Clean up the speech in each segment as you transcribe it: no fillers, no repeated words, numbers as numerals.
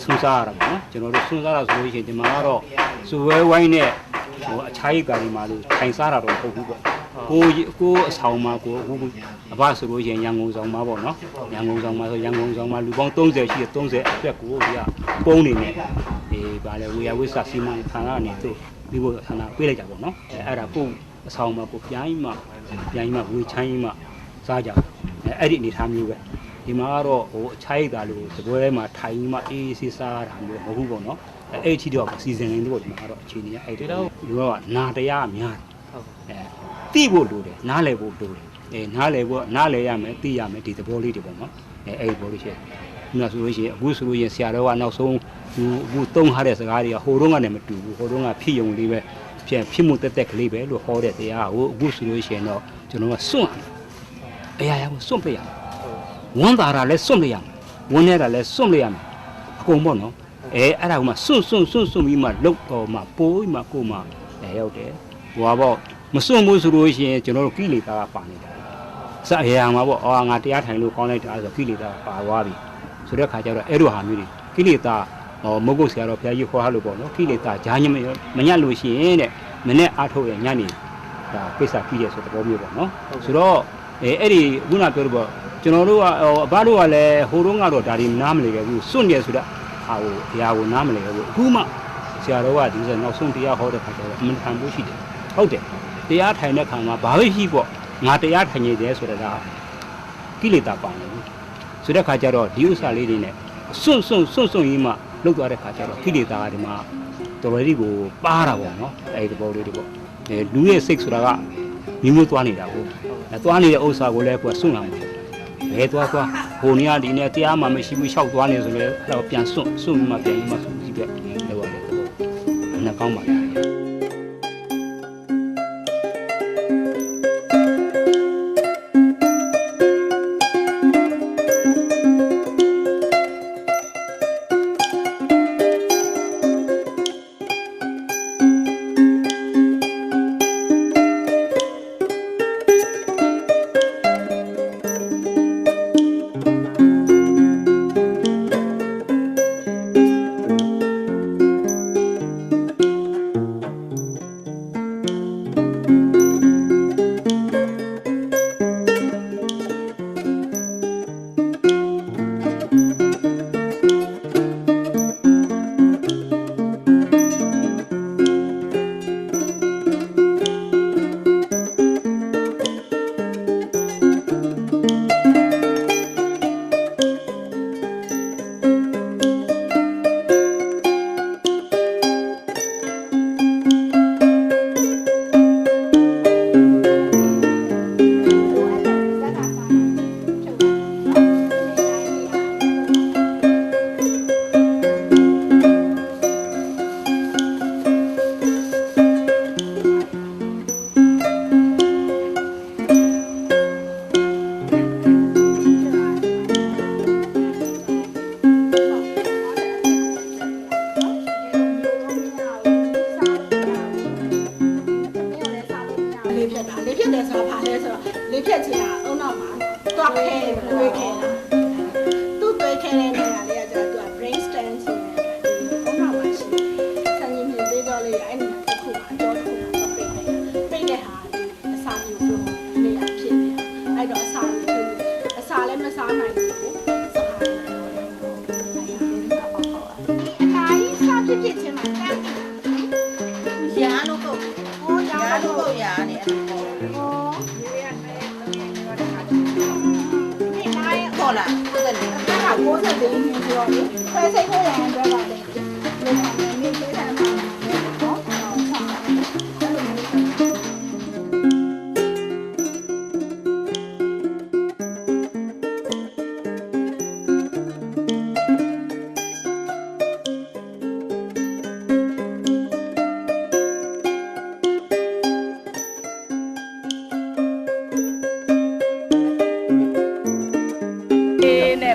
စွန်းစားရတာပေါ့နော်ကျွန်တော်တို့စွန်းစားတာဆိုလို့ရှိရင်ဒီမှာကတော့စူဝဲဝိုင်းနဲ့အခြားရေးကာရီမှာလို့ထိုင်စားတာတော့မဟုတ်ဘူးပေါ့ကိုအဆောင်မှာကိုအခုအဘဆိုလို့ရှိရင်ရန်ကုန်ဆောင်မှာပေါ့နော်ရန်ကုန်ဆောင်မှာဆိုရန်ကုန်ဆောင်မှာလူပေါင်း30ရှိတယ်30အတွက်ကိုဒီကပုံးနေနေဗာလေဝေယဝိဆာစီမံဌာနကနေသူပြီးဖို့ဌာနပေးလိုက်ကြပေါ့နော်အဲ့ဒါကိုအဆောင်မှာကိုပြန်ပြီးမှဝေချမ်းကြီးမှစားကြအဲ့ဒီအနေထားမျိုးပဲဒီမှာကတော့အခြားရေးကာလို့သပွဲထဲမှာထိုင်မှအေးဆေးစားတာမျိုးမဟုတ်ဘူးပေါ့နော်အဲ့ချီတော့စီစဉ်နေလို့ဒီမှာကတော့အခြေအနေအဲ့ဒီတော့ဒီကနာတရားများတိဖို့လိုတယ်နားလည်ဖို့လိုတယ်နားလည်ရမယ်သိရမယ်ဒီသဘောလေးတွေပေါ့နော်အဲ့ဒီဘောလေးရှိတယ်ခုနဆိုလို့ရှိရင်အခုဆိုလို့ရှိရင်ဆရာတော်ကနောက်ဆုံးအခုသုံးထားတဲ့စကားတွေကဟိုတုန်းကလည်းမတူဘူးဟိုတုန်းကဖြစ်ယုံလေးပဲဖြစ်မှုတက်ကလေးပဲလို့ဟောတဲ့တရားကိုအခုဆိုလို့ရှိရင်တော့ကျွန်တော်ကစွန့်အရာရာကိုစွန့်ပြရဝမ်းသာတာလည်းစွန့်ပြရဝမ်းနေတာလည်းစွန့်ပြရမယ်အကုန်ပေါ့နော်အဲ့ဒါကမှစွန့်ပြီးမှလုတ်တော်မှပိုးမှကိုမှရောက်တယ်ဟိုပေါ့မစွန့်ဘူးဆိုလို့ရှိရင်ကျွန်တော်တို့ကိလေသာကပါနေတယ်စအရာမှာပေါ့ငါတရားထိုင်လို့ကောင်းလိုက်တာဆိုကိလေသာပါသွားပြီဆိုတဲ့ခါကျတော့အဲ့လိုဟာမျိုးတွေကိလေသာမုတ်ကုတ်ဆရာတော်ဘုရားကြီးခေါ်ထားလို့ပေါ့နော်ကိလေသာဂျာညမညက်လို့ရှိရင်တဲ့မနေ့အားထုတ်ရညနေဒါပိဿာပြီးရဆိုတဲ့ဘောမျိုးပေါ့နော်ဆိုတော့အဲ့ဒီခုနပြောလို့ပေါ့ကျွန်တော်တို့ကအဘတို့ကလည်းဟိုတုန်းကတော့ဒါဒီနားမလည်ခဲ့ဘူးစွန့်နေဆိုတော့ဟာဟိုတရားကိုနားမလည်ခဲ့ဘူးအခုမှဆရာတော်ကဒီဆိုနောက်ဆုံးတရားဟောတဲ့ခါကျတော့အမှန်တန်ဖို့ရှိတယ်ဟုတ်တယ်တရားထိုင်တဲ့ခါမှာဘာပဲရှိပေါ့ငါတရားထိုင်နေတယ်ဆိုတာကကိလေသာပါနေဘူးဆိုတဲ့ခါကျတော့ဒီဥစ္စာလေးတွေနဲ့စွန့်ရင်မှလုတ်သွားတဲ့ခါကျတော့ကိလေသာကဒီမှာတော်တော်လေးကိုပါတာပေါ့နော်အဲဒီသဘောလေးတွေပေါ့လူရဲ့စိတ်ဆိုတာကမျိုးသွားနေတာကိုသွားနေတဲ့ဥစ္စာကိုလည်းကိုယ်စွန့်ရမှာဘယ်သွားဟိုနေရာဒီနေရာတရားမှမရှိဘူးလျှောက်သွားနေဆိုလဲအဲ့တော့ပြန်စွန့်မှပြန်ပြီးမှစွန့်ကြည့်ပြလောက်ရတယ်သဘောနှစ်ကောင်းပါလား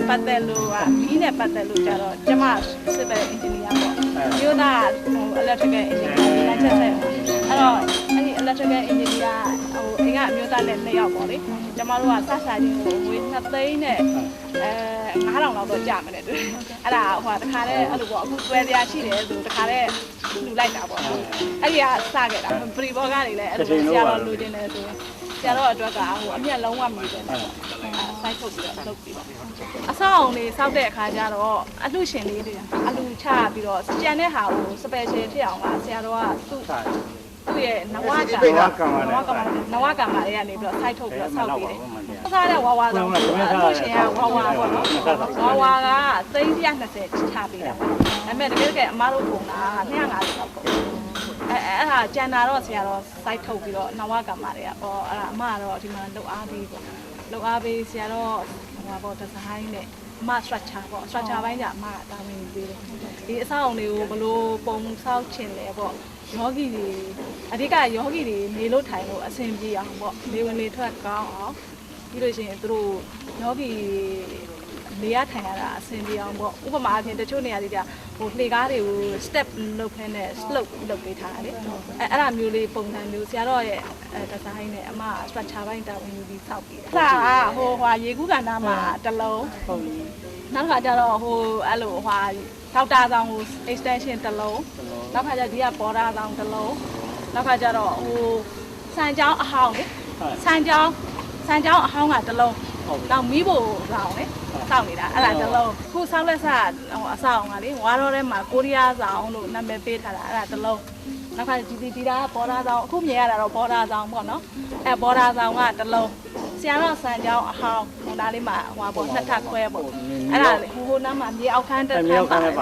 ပတ်သက်လို့မီးနဲ့ပတ်သက်လို့ကြတော့ကျမစစ်ပဲအင်ဂျင်နီယာပေါ့မျိုးသားelectrical engineer လက်ချက်ဆက်အဲ့တော့အဲ့ဒီ electrical engineer ဟိုအိမ်ကအမျိုးသားနဲ့2ယောက်ပေါ့လေကျမတို့ကစစာချင်းကိုငွေ2သိန်းနဲ့9000လောက်တော့ကြာမယ်တဲ့အဲ့ဒါဟိုတခါတည်းအဲ့လိုပေါ့အခုပွဲတရားရှိတယ်ဆိုတခါတည်းလူလိုက်တာပေါ့နော်အဲ့ဒီကစခဲ့တာပရီဘောကနေလည်းအဲ့လိုဆရာတော်လူချင်းတယ်ဆိုရင်ဆရာတော်အတွက်ကဟိုအမြက်လုံးဝမပြီးတယ်စိုက်ထုတ်ပြီးတော့လုပ်ပြီးတော့အဆောက်အုံလေးစောက်တဲ့အခါကျတော့အလှရှင်လေးတွေအလှချပြီးတော့ကြံတဲ့ဟာကို special ဖြစ်အောင်ကဆရာတော်ကသူ့ရဲ့နဝကံတွေကနေပြီးတော့စိုက်ထုတ်ပြီးတော့ဆောက်ပြီးတယ်။စားတဲ့ဝါဝါဆောင်အလှရှင်ကဝါဝါပေါ့နော်။ဝါဝါက320ချပေးတာ။ဒါပေမဲ့တကယ်အမားတို့ပုံတာ250လောက်ပေါ့။အဲ့ဒါကျန်တာတော့ဆရာတော်စိုက်ထုတ်ပြီးတော့နဝကံတွေကပေါ့အဲ့ဒါအမကတော့ဒီမှာလုတ်အားပေးပေါ့။လုတ်အားပေးဆရာတော်ဟိုပေါ့ဒီဇိုင်းနဲ့အမ structure ပေါ့ structure ဘိုင်းက အမတာဝန်ယူပေးတယ်ဒီအဆောက်အုံတွေကိုဘလို့ပုံဆောက်ချင်လဲပေါ့ယောဂီတွေအဓိကယောဂီတွေနေလို့ထိုင်လို့အဆင်ပြေအောင်ပေါ့နေဝင်လေထွက်ကောင်းအောင်ပြီးလို့ရှိရင်သူတို့ယောဂီနေရထိုင်ရတာအဆင်ပြေအောင်ပေါ့ဥပမာအပြင်တချို့နေရာတွေကဟိုလှေကားတွေကို step လုပ်ဖ ೇನೆ slope လုပ်ပေးထားတာလေအဲ့ဒါမျိုးလေးပုံစံမျိုးဆရာတော်ရဲ့ဒီဇိုင်းနဲ့အမ structure ဘိုင်းတာဝန်ယူပြီးဆောက်ပေးတာအဲ့ဒါဟိုရေကူးကဏ္ဍမှာတစ်လုံးဟုတ်ပြီနောက်တစ်ခါကျတော့ဟိုအဲ့လိုဟိုဒေါက်တာဆောင်ကို extension တစ်လုံးနောက်ခါကျဒီကပေါ်တာဆောင်တစ်လုံးနောက်ခါကျတော့ဟိုစံကြောင်းအဟောင်းလေစံကြောင်းအဟောင်းကတစ်လုံးနောက်မီးဖို့ဆောင်လေစောက်နေတာအဲ့ဒါတစ်လုံးခုဆောက်လက်စဟိုအဆောင်ကလေဝါတော့ထဲမှာကိုရီးယားဆောင်လို့နာမည်ပေးထားတာအဲ့ဒါတစ်လုံးနောက်ခါဒီဒါကပေါ်တာဆောင်အခုမြင်ရတာတော့ပေါ်တာဆောင်ပေါ့နော်အဲ့ပေါ်တာဆောင်ကတစ်လုံးဆရာတော်စံကြောင်းအဟောင်းဟိုနားလေးမှာဟိုပေါ့နှစ်ထပ်ခွဲပေါ့အဲ့ဒါလေဟိုနားမှာမြေအောက်ခန်းတစ်ထပ်ပါတယ်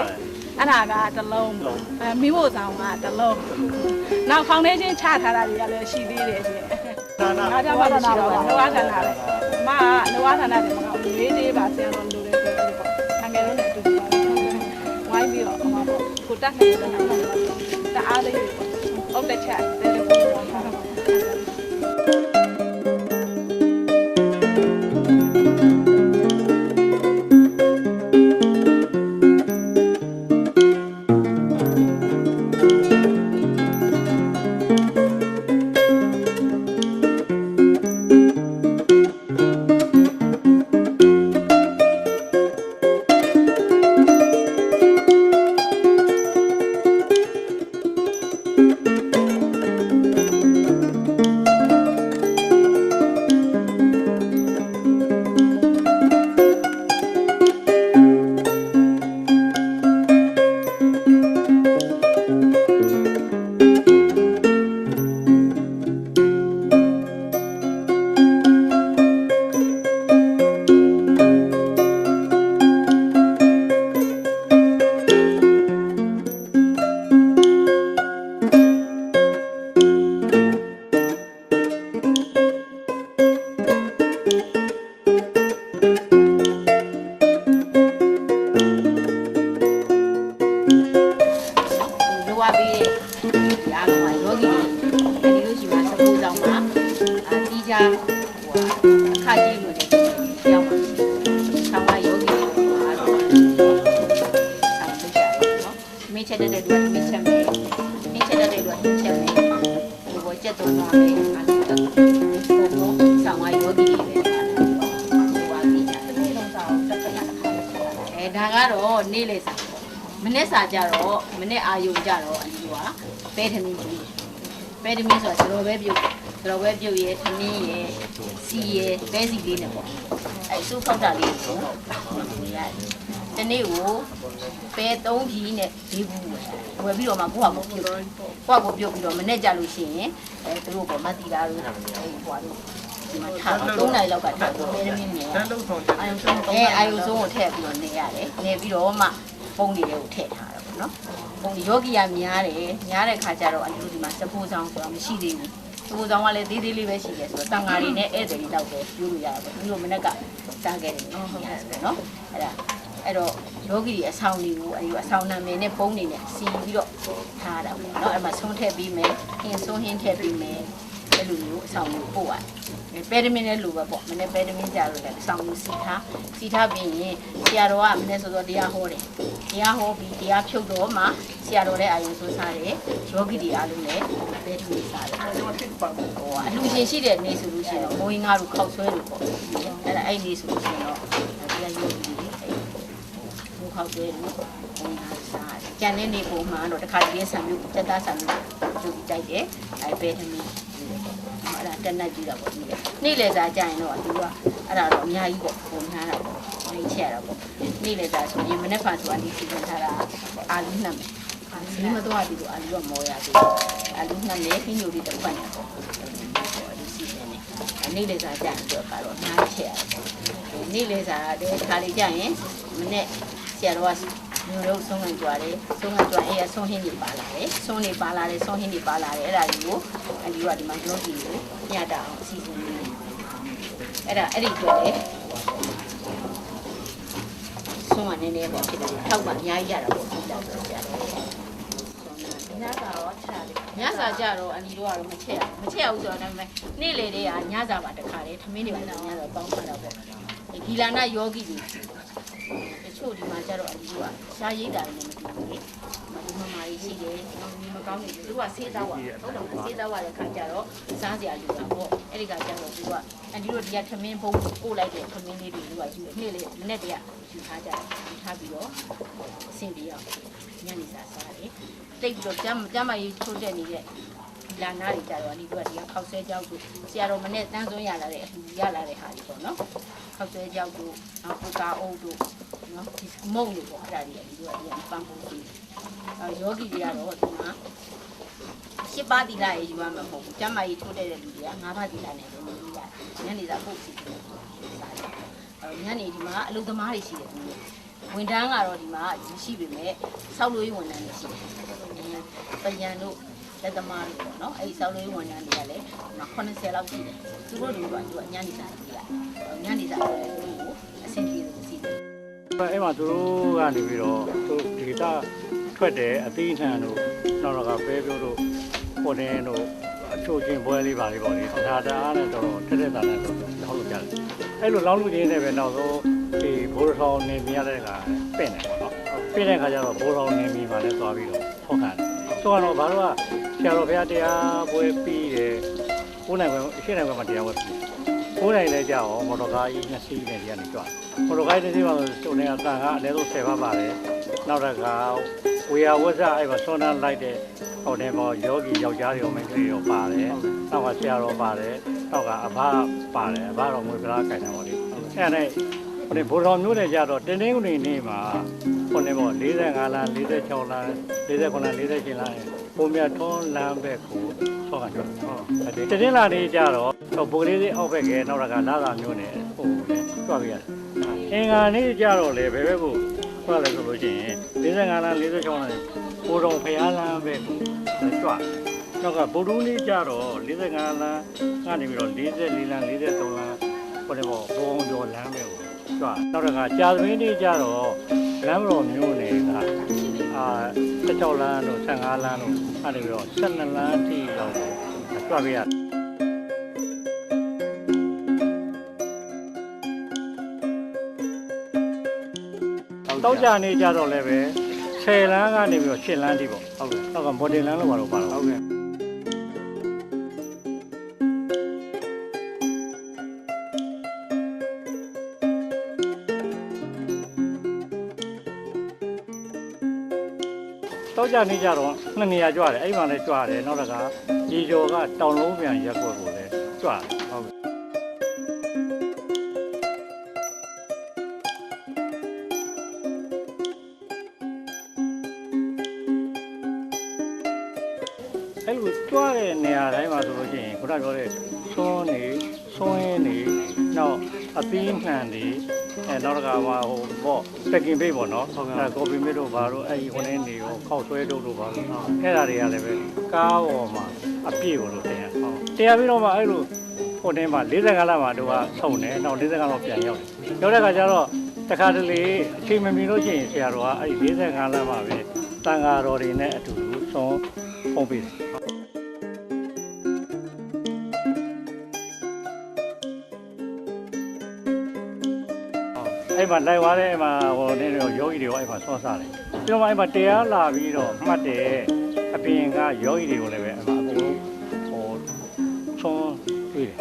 အဲ့ဒါကတစ်လုံးမိဖို့ဆောင်ကတစ်လုံးနောက်ဖောင်ဒေးရှင်းချထားတာတွေကလည်းရှိသေးတယ်ရှင်ဒါကြောင့်ဘာသာနာပါလောကဌာနပဲအမကလောကဌာနတယ်မဟုတ်ဘူးလေးသေးပါဆရာတော်လူတွေပြောပြီးပေါ့ငယ်လုံးနဲ့အတူတူပါဝိုင်းပြီးတော့အမပေါ့ကိုတက်နေတယ်တအားလေးပေါ့ဟုတ်တဲ့ချက်တယ်လို့ပြောတာဒါကတော့နေ့လေစားမနေ့စားကြတော့မနေ့အာယုံကြတော့အလူကပဲထမင်းကြီးပဲထမင်းဆိုတော့ကျွန်တော်ပဲပြုတ်ရဲထမင်းရဲစီရဲပဲစီလေးနဲ့ပေါ့အဲစုဖောက်တာလေးကိုရတယ်တနေ့ကိုပဲ3ဖြီးနဲ့4ဘူးဝယ်ပြီးတော့မှကိုယ့်ဟာကိုပြုတ်ပြီးတော့မနေ့ကြလို့ရှိရင်အဲသူတို့ကမတီတာတို့ဟိုဟာတို့ဒီမှာထား3နိုင်လောက်ကထားပဲထမင်းနဲ့အာယုံဆုံးကိုထည့်ပြီးတော့နေရတယ်နေပြီးတော့မှပုံတွေကိုထည့်ထားတာပေါ့နော်ပုံတွေယောဂီရများတဲ့ခါကျတော့အလူဒီမှာစပူဆောင်ဆိုတာမရှိသေးဘူးစပူဆောင်ကလည်းသေးသေးလေးပဲရှိတယ်ဆိုတော့တန်ဃာတွေနဲ့ဧည့်သည်တွေတော့ပဲပြုလို့ရတယ်ပေါ့ဒီလိုမနေ့ကစားခဲ့တယ်နော်အဲ့တော့ယောဂီတွေအဆောင်တွေကိုအဆောင်နာမည်နဲ့ပုံနေနဲ့စီပြီးတော့ထားတာပေါ့နော်အဲ့မှာဆုံးထည့်ပြီးမယ်ဟင်းဆုံးဟင်းထည့်ပြီးမယ် အဲ့လိုမျိုးအဆောင်ကိုပို့ရတယ်ပဲတမင်းလည်းလိုပဲပေါ့မနေ့ပဲတမင်းကြတော့လည်းအဆောင်ကိုစီထားပြီးရင်ဆရာတော်ကမနေ့ဆိုတော့တရားဟောတယ်တရားဟောပြီးတရားဖြုတ်တော့မှဆရာတော်လည်းအာရုံစိုးစားတယ်ယောဂီတွေအားလုံးလည်းပဲတမင်းစားတယ်ဟိုအလူရှင်ရှိတဲ့နေ့ဆိုလို့ရှိရင်တော့မိုးရင်းငါတို့ခောက်ဆွဲလို့ပေါ့အဲ့နေ့ဆိုလို့ရှိရင်တော့တရားယောဂီတွေမိုးခောက်ဆွဲလို့မိုးရင်းငါစားတယ်ကျန်တဲ့နေ့ပုံမှန်တော့တစ်ခါတည်းဆံမျိုးတက်သားဆံမျိုးယူတိုက်တယ်အဲ့ပဲတမင်းအဲ့ဒါတက်နှက်ကြည့်တာပေါ့နေ့လေစားကြရင်တော့သူကအဲ့ဒါတော့အများကြီးပေါ့ပုံထားတာပေါ့နေ့ချက်ရတာပေါ့နေ့လေစားဆိုရင်မနေ့ကဆိုအဒီစီပြန်ထားတာအာလူနှံမယ်စီမတော့ဒီလိုအာလူကမော်ရသေးတယ်အာလူနှံလေခင်းညိုလေးတစ်ပတ်နေပေါ့အဒီစီပြန်နေနေ့လေစားကြရင်တော့ကတော့အများကြီးချက်ရတယ်နေ့လေစားတဲ့ခါလေးကြရင်မနေ့ဆရာတော်ကမျိုးလုံးဆုံးခံကြွားတယ်ဆုံးခံကြွားအဲ့ရဆုံးဟင်းတွေပါလာတယ်ဆုံးနေပါလာတယ်ဆုံးဟင်းတွေပါလာတယ်အဲ့ဒါကြီးကိုအလီကဒီမှာကြောကြည့်ကိုညတာအောင်အစီအစဉ်လေးအဲ့ဒါအဲ့ဒီအတွက်လေဆုံးကနေနေပေါ့ဖြစ်တယ်ထောက်ပါအများကြီးရတာပေါ့ဖြစ်တာဆိုကြတယ်ညစာရောချတယ်ညစာကြတော့အလီတို့ကတော့မချက်ဘူးဆိုတော့ဒါပေမဲ့နေ့လေတွေကညစာပါတခါလေထမင်းတွေပါညစာပေါင်းထားတာပေါ့ဂီလာနာယောဂီတွေတချို့ဒီမှာကျတော့အလီတို့ကရှားရိတ်တာလည်းမတူဘူးလေဒီမမာကြီးရှိတယ်ဒီမကောင်းနေသူကဆေးသားဝါဟုတ်တယ်ဆေးသားဝါတဲ့ခါကျတော့စားစရာလူတာပေါ့အဲ့ဒီကကျတော့သူကအလီတို့ဒီကထမင်းဘုံပို့လိုက်တဲ့ထမင်းလေးတွေသူကယူနေ့လေးမနေ့တည်းကယူထားကြတယ်ယူထားပြီးတော့အဆင်ပြေအောင်ညနေစာစားတယ်တိတ်ပြီးတော့ကျမ်းမာရေးချိုးတက်နေတဲ့လာနာတွေကြတော့အလီတို့ကဒီကခောက်ဆဲကြောက်ကိုဆရာတော်မနေ့တန်းစွန်းရလာတဲ့အလှူရလာတဲ့ဟာတွေပေါ့နော်ခောက်ဆဲကြောက်ကိုနောက်ပူကာအုပ်တို့နော်ဒီမုံတွေပေါ့အဲ့ဒါတွေအလီတို့ကဒီကပန်းပုံးပြီးယောဂီတွေကတော့ဒီမှာ7ပါးသီလရေယူရမှာမဟုတ်ဘူးကျမ်းမာရေးထိုးတဲ့လူတွေက9ပါးသီလနဲ့လုပ်လို့ရတယ်ညနေစာပို့စီတယ်ညနေဒီမှာအလုပ်သမားတွေရှိတယ်ဝန်ထမ်းကတော့ဒီမှာရှိပေမဲ့စောက်လို့ရေးဝန်ထမ်းတွေရှိတယ်ပြန်တို့လက်သမားတွေပေါ့နော်အဲ့ဒီစောက်လို့ရေးဝန်ထမ်းတွေကလည်း80လောက်ရှိတယ်သူတို့တွေကညနေစာကြည့်ရညနေစာလည်းသူတို့ကိုအဆင်ပြေလို့စီတယ်အဲ့မှာသူတို့ကနေပြီးတော့သူဒေတာထွက်တယ်အသီးနှံတို့နောက်တော့ပဲပြောတို့ပေါ်နေတို့အချို့ချင်းပွဲလေးပါလေးပေါ့လေဒါတအားနဲ့တော့ထက်တဲ့တာနဲ့တော့လောင်းလို့ကြတယ်အဲ့လိုလောင်းလို့ရင်းနဲ့ပဲနောက်ဆုံးဒီဘိုးထောင်နေမြရတဲ့ကပင့်တယ်ပေါ့နော်ပင့်တဲ့ခါကျတော့ဘိုးထောင်နေမြမှာလည်းသွားပြီးတော့ထောက်ခံတယ်ဆိုတော့ဘာလို့ကဆရာတော်ဘုရားတရားပွဲပြီးတယ်9နိုင်ပဲ10နိုင်ပဲမှာတရားပွဲပြီး9နိုင်လဲကြာအောင်မော်တော်ကားကြီး2စီးနဲ့ဒီကနေကြွမော်တော်ကားတစ်စီးမှာဆိုနေကတန်ကအနည်းဆုံး10ပါးပါတယ်နောက်တစ်ခါဝေယဝဇ္ဇအဲ့မှာဆွမ်းနာလိုက်တဲ့ဟိုတယ်မှာယောဂီယောက်ျားတွေရောမိန်းကလေးတွေရောပါတယ်နောက်ကဆရာတော်ပါတယ်နောက်ကအဘပါတယ်အဘတော်ငွေကလားကြိုင်တာပေါ့လေအဲ့နဲ့ဟိုဘိုးတော်မျိုးနဲ့ကြတော့တင်းတင်းကုန်နေမှာဟိုနေပေါ့45လမ်း46လမ်း49လမ်း48လမ်းပုံမြတ်ထွန်းလမ်းဘက်ကိုဆောက်ကကျွတ်ဟုတ်တင်းတင်းလာနေကြတော့ဘိုးလေးအောက်ဘက်ကနောက်တစ်ခါလာလာမျိုးနဲ့ဟိုလေကြွားပြရတယ်အင်္ဂါနေ့ကြတော့လေဘယ်ဘက်ကိုဟုတ်လဲဆိုလို့ရှိရင်45လမ်း46လမ်းပိုတော်ဖျားလမ်းပဲကြွနောက်ကဗုဒ္ဓနေ့ကြတော့45လမ်းကနေပြီးတော့44လမ်း43လမ်းဟိုတယ်ပေါ့ဘုံကျော်လမ်းပဲကိုကြွနောက်တစ်ခါကြာသမင်းနေ့ကြတော့လမ်းတော်မျိုးနယ်က16လမ်းတို့15လမ်းတို့အဲ့ဒီပြီးတော့12လမ်းထိတော့ကြွပြရတောက်ကြနေကြတော့လည်းပဲ10လမ်းကနေပြီးတော့10လမ်းထိပေါ့ဟုတ်ကဲ့နောက်ကမော်ဒယ်လမ်းလို့ပါတော့ပါတော့ဟုတ်ကဲ့တောက်ကြနေကြတော့2နေရာကြွတယ်အဲ့ဒီမှာလည်းကြွတယ်နောက်တစ်ခါရေကျော်ကတောင်လုံးပြန်ရက်ွက်ကိုလည်းကြွတယ်ဟုတ်ကဲ့အဲ့လိုကြွားတဲ့နေရာတိုင်းမှာဆိုလို့ရှိရင်ခုနပြောတဲ့ဆွန်းရင်းနေနောက်အသီးနှံတွေနောက်တစ်ခါဟိုပေါ့ပက်ကင်ပိတ်ပေါ့နော်အဲ့ကော်ဖီမစ်တို့ဘာတို့အဲ့ဒီဟိုနေနေရောခောက်ဆွဲတို့ဘာလို့အဲ့ဒါတွေကလည်းပဲကားပေါ်မှာအပြည့်ကိုလို့တင်ရတရားပြီးတော့မှအဲ့လိုဟိုနေမှာ45လမ်းမှာတို့ကဆုံးတယ်နောက်45လောက်ပြန်ရောက်တယ်ရောက်တဲ့ခါကျတော့တခါတလေအချိန်မမီလို့ရှိရင်ဆရာတော်ကအဲ့ဒီ45လမ်းမှာပဲတန်ဃာတော်တွေနဲ့အတူဆုံးဖုံးပေးတယ် အဲ့မှာလိုက်သွားတဲ့အဲ့မှာဟိုနည်းတော့ယောဂီတွေကိုအဲ့မှာဆောစားတယ်ပြီးတော့မှအဲ့မှာတရားလာပြီးတော့မှတ်တယ်အပြင်ကယောဂီတွေကိုလည်းပဲအဲ့မှာအကုန်လုံးဟိုဆုံးတွေ့တယ်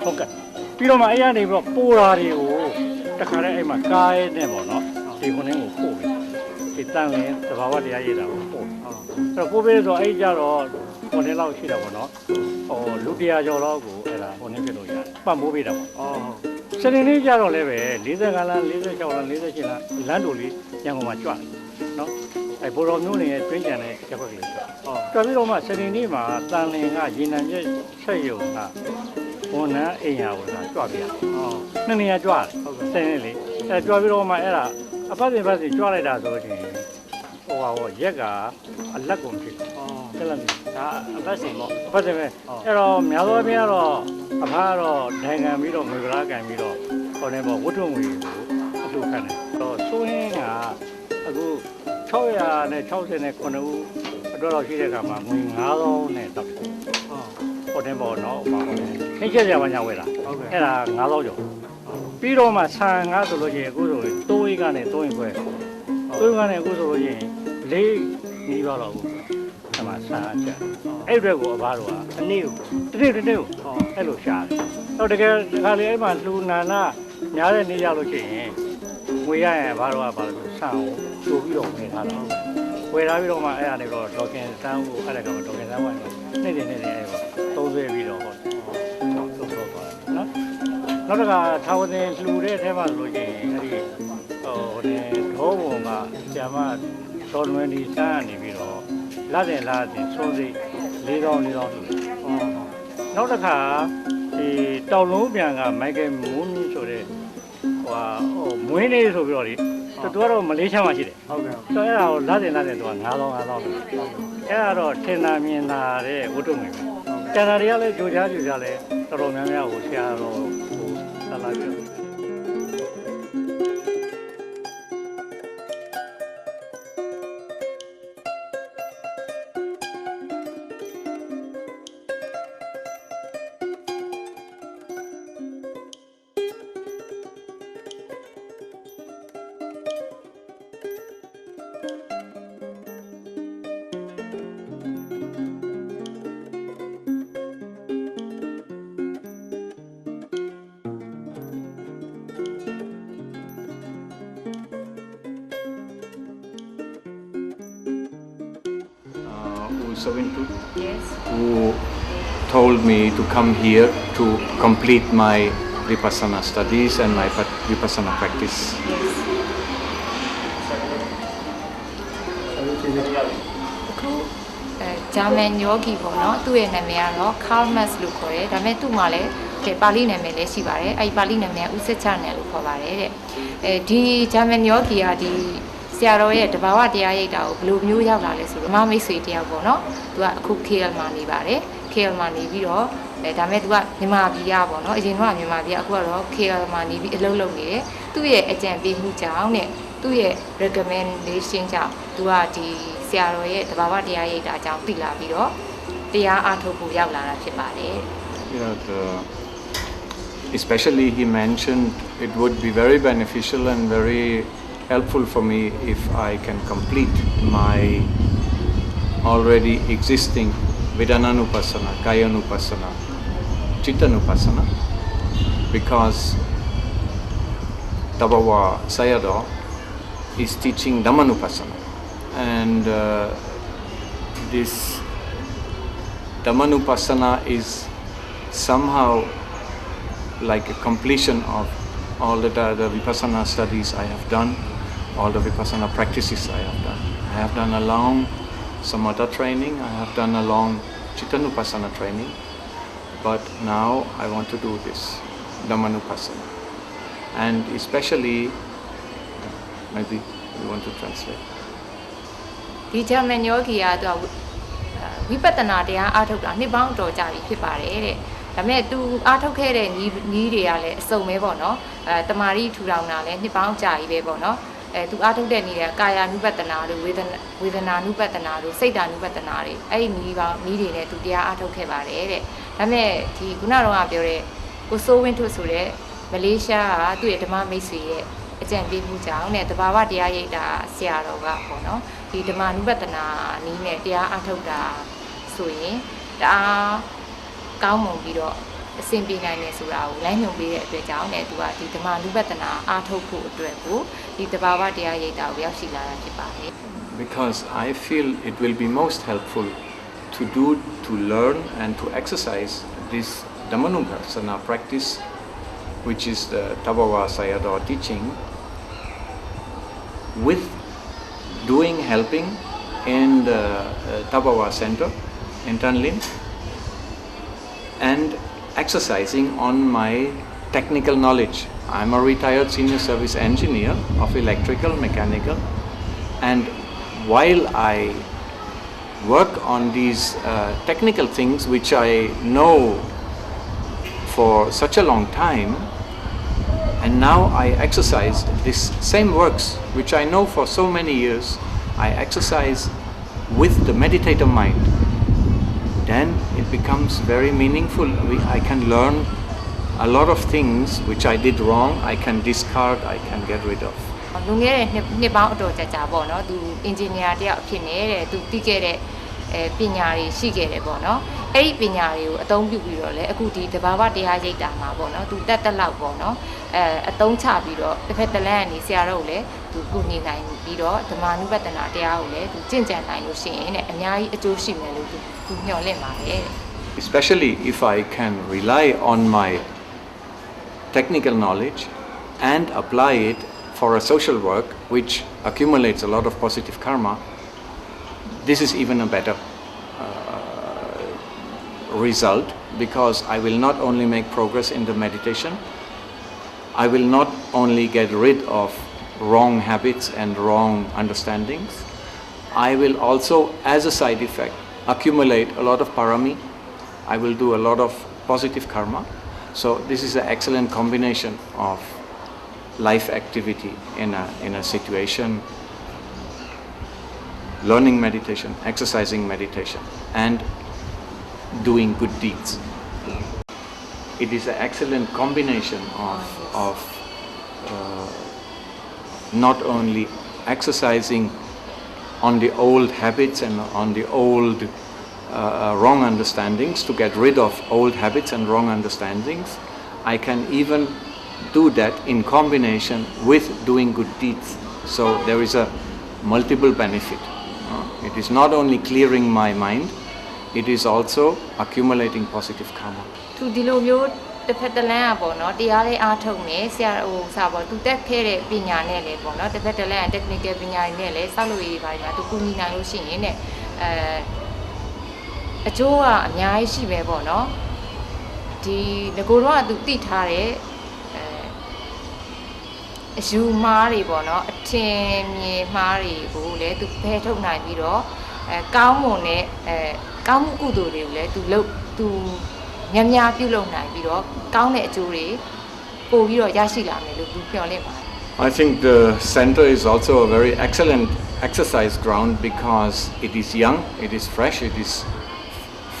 ဟုတ်ကဲ့ပြီးတော့မှအဲ့ရနေပြီးတော့ပိုးရာတွေကိုတခါတည်းအဲ့မှာကားရဲနဲ့ပေါ့နော်ဒီခုနဲ့ကိုပို့ပြီဒီတန်ရင်သဘာဝတရားရည်တာကိုပို့အဲ့တော့ပို့ပြီးတော့အဲ့ကြတော့ခုနှစ်လောက်ရှိတာပေါ့နော်ဟိုလူ100ကျော်လောက်ကိုအဲ့ဒါခုနှစ်ပြလို့ရတယ်ပတ်မိုးပေးတာပေါ့စနေနေ့ကျတော့လည်းပဲ45လမ်း46လမ်း48လမ်းလမ်းတို့လေးရန်ကုန်မှာကြွတယ်နော်အဲဘော်တော်မျိုးနေရဲ့တွင်းကြံတဲ့ချက်ွက်ကလေးကြွကြွပြီးတော့မှစနေနေ့မှာတန်လင်ကရေနံချက်ဆက်ယုံကဝန်ထမ်းအိမ်ယာကိုသာကြွပြရနှစ်နေရာကြွတယ်စနေနေ့လေအဲကြွပြီးတော့မှအဲ့ဒါအပတ်စဉ်ပတ်စဉ်ကြွလိုက်တာဆိုလို့ရှိရင်ဟိုဟာရက်ကအလက်ကုန်ဖြစ်တယ်လက်ဒါအပတ်စဉ်ပေါ့အပတ်စဉ်ပဲအဲ့တော့များသောအားဖြင့်ကတော့အဖားကတော့ဒိုင်ခံပြီးတော့ငွေကလားကန်ပြီးတော့ဟိုနေပေါ့ဝတ္ထုငွေကိုအလှခံတယ်တော့ဆိုရင်းကအခု669ဦးအတွက်တော့ရှိတဲ့အခါမှာငွေ9000နဲ့တော့ဟိုတင်ပေါ့နော်ခင်းချက်ကြပါညာဝဲတာအဲ့ဒါ9000ကျော်ပြီးတော့မှဆန်ငါဆိုလို့ရှိရင်အခုဆိုရင်3အိတ်ကနေ3အိတ်ခွဲ3ကနေအခုဆိုလို့ရှိရင်4နီးပါတော့ဘူးအမှဆန်အချက်အဲ့အတွက်ကိုအဘတို့ကအနည်းကိုတစ်နေ့ကိုအဲ့လိုရှာတယ်တော့တကယ်ဒီခါလေးအဲ့မှာလူနာနာများတဲ့နေ့ရလို့ရှိရင်ဝေရရင်ဘာလို့ကဘာလို့ဆန်ကိုချိုးပြီးတော့ဝင်ထားတာဝယ်ထားပြီးတော့မှအဲ့ဒါနေတော့ဒေါက်ကင်ဆန်းကိုအဲ့ဒါကဒေါက်ကင်ဆန်းဝိုင်းနေ့တင်အဲ့ပေါ့သုံးဆွဲပြီးတော့ဟောသုံးတော့ပါနော်နောက်တစ်ခါထာဝတင်လှူတဲ့အထဲမှာဆိုလို့ရှိရင်အဲ့ဒီဟိုဒေါဘုံကဆရာမဒေါ်လွင်ဒီစမ်းနေပြီးတော့လာတင်စိုးစိတ်4000လှူနောက်တစ်ခါဒီတောင်လုံးပြန်ကမိုက်ကယ်မိုးမြင့်ဆိုတဲ့ဟိုမွေးနေဆိုပြီးတော့ဒီသူကတော့မလေးချမ်းမှရှိတယ်ဟုတ်ကဲ့ဆိုအဲ့ဒါကိုလာတင်သူက9000အဲ့ဒါတော့ထင်သာမြင်သာတဲ့ဝတ္ထုငွေပဲကျန်တာတွေကလည်းကြိုကြားလဲတော်တော်များများကိုဆရာတော်ဟိုလာလာပြီးYes. Who told me to come here to complete my Vipassana studies and my Vipassana practice. Yes. အခုဂျာမန်ယောဂီပေါ့နော်သူ့ရဲ့နာမည်ကတော့ Karl Marx လို့ခေါ်တယ်ဒါပေမဲ့သူ့မှာလည်းပါဠိနာမည်လည်းရှိပါတယ်အဲဒီပါဠိနာမည်ကဥစ္စချနယ်လို့ခေါ်ပါတယ်တဲ့ဒီဂျာမန်ယောဂီကဒီဆရာတော်ရဲ့တဘာဝတရားရိပ်တာကိုဘယ်လိုမျိုးရောက်လာလဲဆိုတော့မမိတ်ဆွေတယောက်ပေါ့နော်သူကအခု KL မှာနေပါတယ် KL မှာနေပြီးတော့ဒါပေမဲ့သူကမြန်မာပြည်ကပေါ့နော်အရင်ကမြန်မာပြည်ကအခုကတော့ KL မှာနေပြီးအလုပ်လုပ်နေတယ်သူ့ရဲ့အကြံပေးမှုကြောင့်နဲ့သူ့ရဲ့ recommendation ကြောင့်သူကဒီဆရာတော်ရဲ့တဘာဝတရားရိပ်တာအကြောင်းသိလာပြီးတော့တရားအားထုတ်ဖို့ရောက်လာတာဖြစ်ပါတယ် You know, especially he mentioned it would be very beneficial and very helpful for me if I can complete my already existing Vedananupassana, Kayanupassana, Chittanupassana, because Tabawa Sayadaw is teaching Dhammanupassana, and this Dhammanupassana is somehow like a completion of all the Vipassana studies I have done, all the Vipassana practices I have done. I have done a long Samatha training, I have done a long Chittanupassana training, but now I want to do this Dhammanupassana. And especially, maybe you want to translate. ဒီဂျာမန်ယောဂီကသူကဝိပဿနာတရားအားထုတ်တာနှစ်ပေါင်းတော်ကြာပြီဖြစ်ပါတယ်တဲ့ဒါပေမဲ့သူအားထုတ်ခဲ့တဲ့နီးတွေကလည်းအစုံပဲပေါ့နော်တမာရီထူထောင်တာလည်းနှစ်ပေါင်းကြာပြီပဲပေါ့နော်သူအားထုတ်တဲ့နေရာကာယ ानु ပတ္တနာတို့ဝေဒနာ ानु ပတ္တနာတို့စိတ် ानु ပတ္တနာတွေအဲ့ဒီနီးတွေနဲ့သူတရားအားထုတ်ခဲ့ပါတယ်တဲ့ဒါပေမဲ့ဒီခုနကတော့ပြောတဲ့ကိုစိုးဝင်းထွတ်ဆိုတဲ့မလေးရှားကသူ့ရဲ့ဓမ္မမိတ်ဆွေရဲ့အ အကြံပေးမှုကြောင့်နဲ့တဘာဝတရားရိပ်တာဆရာတော်ကပေါ့နော်ဒီဓမ္မနုပတနာနည်းနဲ့တရားအထုတ်တာဆိုရင်တအားကောင်းမွန်ပြီးတော့အဆင်ပြေနိုင်တယ်ဆိုတာကိုလမ်းညွှန်ပေးတဲ့အတွက်ကြောင့်လည်းသူကဒီဓမ္မနုပတနာအားထုတ်ဖို့အတွက်ကိုဒီတဘာဝတရားရိပ်တာကိုရောက်ရှိလာတာဖြစ်ပါတယ် Because I feel it will be most helpful to learn and to exercise this Dhammanupassana practice, which is the Tabawa Sayadaw teaching, with helping in the Tabawa center in Tanlin, and exercising on my technical knowledge. I'm a retired senior service engineer of electrical, mechanical, and while I work on these technical things which I know for such a long time, and now I exercise this same works which I know for so many years, I exercise with the meditative mind, then it becomes very meaningful. I can learn a lot of things which I did wrong, I can discard, I can get rid of. လူငယ်တဲ့နှစ်ပေါင်းအတော်ကြာပေါ့နော်သူအင်ဂျင်နီယာတယောက်ဖြစ်နေတဲ့သူပြီးခဲ့တဲ့ပညာတွေရှိခဲ့တယ်ပေါ့နော်အဲ့ဒီပညာတွေကိုအသုံးပြုပြီးတော့လည်းအခုဒီတဘာဝတရားရိပ်တာမှာပေါ့နော်သူတက်တက်လောက်ပေါ့နော်အသုံးချပြီးတော့တစ်ဖက်တစ်လမ်းကနေဆရာတော်ကိုလည်းသူကုညီနိုင်ပြီးတော့ဓမ္မနုပတနာတရားကိုလည်းသူကျင့်ကြံနိုင်လို့ရှိရင်တဲ့အများကြီးအကျိုးရှိမယ်လို့သူမျှော်လင့်ပါတယ် Especially if I can rely on my technical knowledge and apply it for a social work which accumulates a lot of positive karma, this is even a better result, because I will not only make progress in the meditation, I will not only get rid of wrong habits and wrong understandings, I will also, as a side effect, accumulate a lot of parami, I will do a lot of positive karma. So this is an excellent combination of life activity in a situation, learning meditation, exercising meditation, and doing good deeds. It is an excellent combination of not only exercising on the old habits and on the old wrong understandings, to get rid of old habits and wrong understandings, I can even do that in combination with doing good deeds. So there is a multiple benefit. It is not only clearing my mind, it is also accumulating positive karma. သူဒီလိုမျိုးတစ်ဖက်တစ်လမ်းอ่ะပေါ့နော်တရားလေးအားထုတ်နေဆရာဟိုစားပေါ့သူတက်ခဲ့တဲ့ပညာနဲ့လေပေါ့နော်တစ်ဖက်တစ်လမ်း technical ပညာတွေနဲ့လေစောက်လို့ရေးပါတယ်သူကူညီနိုင်လို့ရှိရင်တဲ့အကျိုးကအများကြီးရှိပဲပေါ့နော်ဒီငကိုတော့သူတိထားတဲ့အယူမှားတွေပေါ့နော်အထင်မြင်မှားတွေကိုလည်းသူဖယ်ထုတ်နိုင်ပြီးတော့ကောင်းမွန်တဲ့ကောင်းမှုကုသိုလ်တွေကိုလည်းသူများများပြုလုပ်နိုင်ပြီးတော့ကောင်းတဲ့အကျိုးတွေပို့ပြီးတော့ရရှိလာမယ်လို့သူပြောလင့်ပါတယ် I think the center is also a very excellent exercise ground because it is young, it is fresh, it is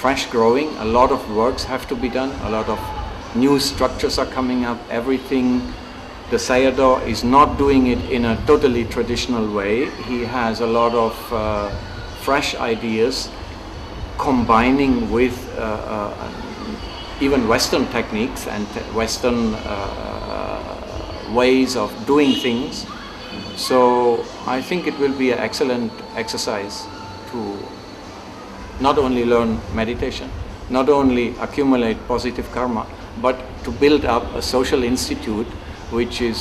fresh growing. A lot of works have to be done, a lot of new structures are coming up, everything. The Sayadaw is not doing it in a totally traditional way. He has a lot of fresh ideas combining with even Western techniques and Western ways of doing things. So I think it will be an excellent exercise to not only learn meditation, not only accumulate positive karma, but to build up a social institute which is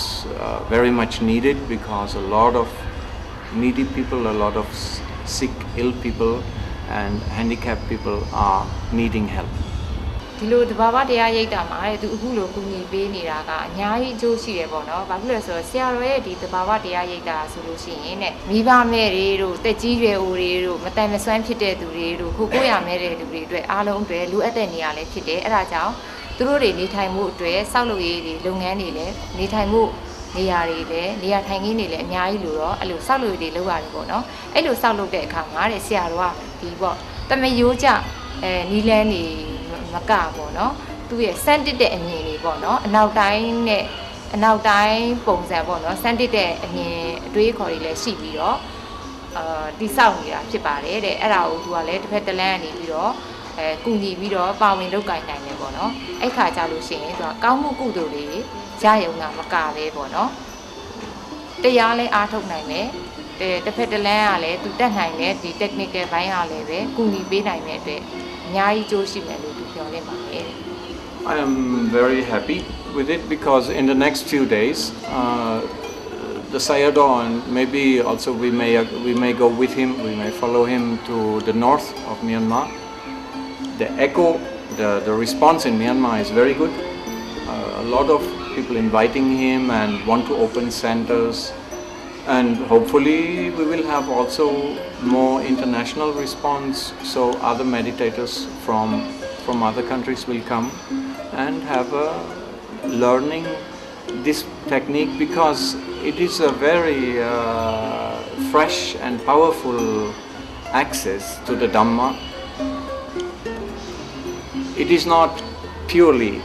very much needed, because a lot of needy people, a lot of sick, ill people and handicapped people are needing help. ဒီလိုတဘာဝတရားရိပ်တာမှာသူအခုလိုကူညီပေးနေတာကအများကြီးအကျိုးရှိတယ်ပေါ့နော်။ဘာဖြစ်လဲဆိုတော့ဆရာတော်ရဲ့ဒီတဘာဝတရားရိပ်တာဆိုလို့ရှိရင်တဲ့မိဘမဲ့တွေတို့တက်ကြီးရွယ်အိုတွေတို့မတန်မဆွမ်းဖြစ်တဲ့သူတွေတို့ခိုးကိုရမဲ့တဲ့သူတွေအတွက်အားလုံးအတွက်လိုအပ်တဲ့နေရာလည်းဖြစ်တယ်။အဲဒါကြောင့်သူတို့တွေနေထိုင်မှုအတွက်စောက်လုပ်ရေးတွေလုပ်ငန်းတွေလည်းနေထိုင်မှုနေရာတွေလည်းနေရာထိုင်ခင်းတွေလည်းအများကြီးလို့တော့အဲ့လိုစောက်လုပ်ရေးတွေလုပ်ရတယ်ပေါ့နော်။အဲ့လိုစောက်လုပ်တဲ့အခါမှာတဲ့ဆရာတော်ကဒီပေါ့တမယိုးကြနီလန်းနေမကပေါ့နော်သူရဲ့စမ်းတစ်တဲ့အမြင်တွေပေါ့နော်အနောက်တိုင်းနဲ့ အနောက်တိုင်းပုံစံပေါ့နော်စမ်းတစ်တဲ့အမြင်အတွေးခေါ်တွေလည်းရှိပြီးတော့တိဆောက်နေတာဖြစ်ပါတယ်တဲ့အဲ့ဒါကိုသူကလည်းတစ်ဖက်တစ်လမ်းကနေပြီးတော့ကူညီပြီးတော့ပါဝင်လုပ်ကိုင်နိုင်တယ်ပေါ့နော်အဲ့ခါကြလို့ရှိရင်သူကကောင်းမှုကုသိုလ်တွေရရုံကမကပဲပေါ့နော်တရားလည်းအားထုတ်နိုင်တယ်တစ်ဖက်တစ်လမ်းကလည်းသူတက်နိုင်တယ်ဒီ technical ဘိုင်းကလည်းပဲကူညီပေးနိုင်တဲ့အတွက်အများကြီးကြိုးရှိမယ်လို့သူပြောနေပါတယ် I am very happy with it because in the next few days the Sayadaw and maybe also we may go with him, we may follow him to the north of Myanmar. The echo, the response in Myanmar is very good. A lot of people inviting him and want to open centers, and hopefully we will have also more international response, so other meditators from other countries will come and have a learning this technique because it is a very fresh and powerful access to the Dhamma. It is not purely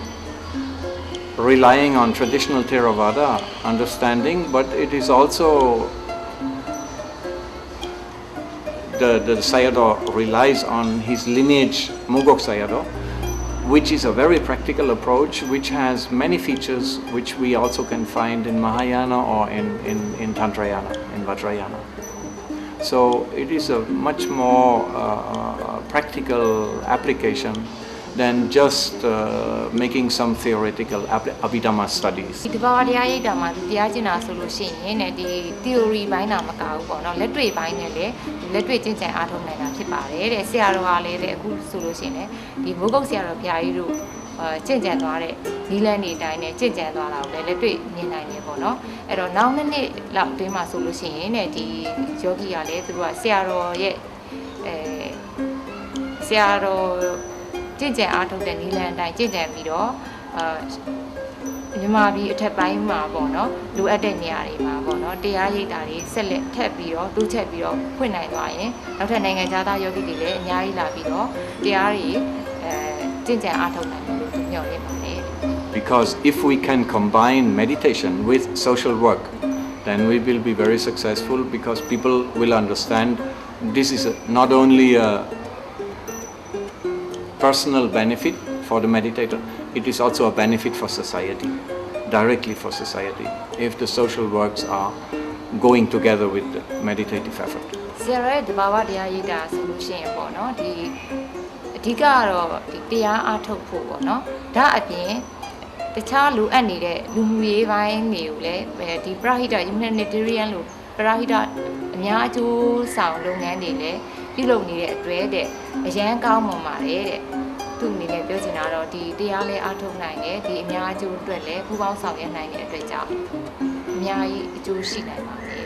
relying on traditional Theravada understanding, but it is also the Sayadaw relies on his lineage, Mogok Sayadaw, which is a very practical approach which has many features which we also can find in Mahayana or in Tantrayana, in Vajrayana. So it is a much more practical application than just making some theoretical Abhidhamma studies. ဒီတဘာဝတရားရိပ်တာမှာသူတရားကျင့်တာဆိုလို့ရှိရင်ねဒီ theory ဘိုင်းတာမကဘူးပေါ့နော်လက်တွေ့ဘိုင်းနဲ့လည်းလက်တွေ့ကျင့်ကြံအားထုတ်နိုင်တာဖြစ်ပါတယ်တဲ့ဆရာတော်ကလည်းတဲ့အခုဆိုလို့ရှိရင်ဒီမိုးကုတ်ဆရာတော်ဘုရားကြီးတို့ကျင့်ကြံသွားတဲ့နီလန်းနေတိုင်းနဲ့ကျင့်ကြံသွားတာကိုလည်းလက်တွေ့မြင်နိုင်တယ်ပေါ့နော်အဲ့တော့နောက်နှစ်နှစ်လောက်အတွင်းမှာဆိုလို့ရှိရင်ねဒီယောဂီကလည်းသူကဆရာတော်ရဲ့ဆရာတော်ကျင့်ကြံအားထုတ်တဲ့နီလန်းအတိုင်းကျင့်ကြံပြီးတော့မြန်မာပြည်အထက်ပိုင်းမှာပေါ့နော်လိုအပ်တဲ့နေရာတွေမှာပေါ့နော်တရားရိပ်တာတွေဆက်လက်ထပ်ပြီးတော့တိုးချက်ပြီးတော့ဖွင့်နိုင်သွားရင်နောက်ထပ်နိုင်ငံသားယောဂီတွေလည်းအများကြီးလာပြီးတော့တရားတွေကျင့်ကြံအားထုတ်နိုင်တယ်လို့သူမျှော်လင့်ပါတယ် Because if we can combine meditation with social work, then we will be very successful because people will understand this is not only a personal benefit for the meditator, it is also a benefit for society, directly for society, if the social works are going together with the meditative effort. ဆရာရဲ့တဘာဝတရားရိပ်တာဆိုလို့ရှိရင်ပေါ့နော်ဒီအဓိကကတော့ဒီတရားအားထုတ်ဖို့ပေါ့နော်ဒါအပြင်တခြားလိုအပ်နေတဲ့လူမှုရေးပိုင်းတွေကိုလည်းဒီပရဟိတ humanitarian လို့ပရဟိတအများအကျိုးဆောင်လုပ်ငန်းတွေလည်းပြုလုပ်နေတဲ့အတွက်တဲ့အရန်ကောင်းမွန်ပါတယ်တဲ့သူ့အနေနဲ့ပြောချင်တာတော့ဒီတရားလေးအားထုတ်နိုင်တယ်ဒီအများအကျိုးအတွက်လည်းပူးပေါင်းဆောင်ရွက်နိုင်တဲ့အတွက်ကြောင့်အများကြီးအကျိုးရှိနိုင်ပါတယ်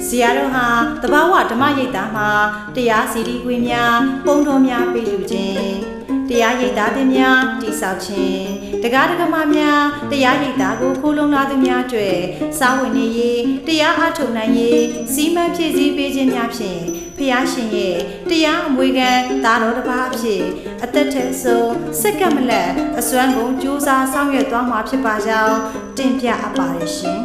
ဆရာတော်ဟာတဘာဝဓမ္မရိပ်တာမှာတရားစီရီခွေများပုံတော်များပေးယူခြင်းတရားရိပ်တာသည်များတိဆောက်ခြင်းတရားဓမ္မများတရားရိပ်တာကိုခိုးလုံလာသူများအတွက်စာဝင်နေရေးတရားအားထုတ်နိုင်ရေးစီမံဖြည့်ဆည်းပေးခြင်းများဖြင့်ဖျားရှင်ရဲ့တရားအမွေခံသားတော်တစ်ပါးအဖြစ်အသက်ထက်ဆုံးစက္ကန့်မလက်အစွမ်းကုန်ကြိုးစားဆောင်ရွက်သွားမှာဖြစ်ပါကြောင်းတင်ပြအပ်ပါတယ်ရှင်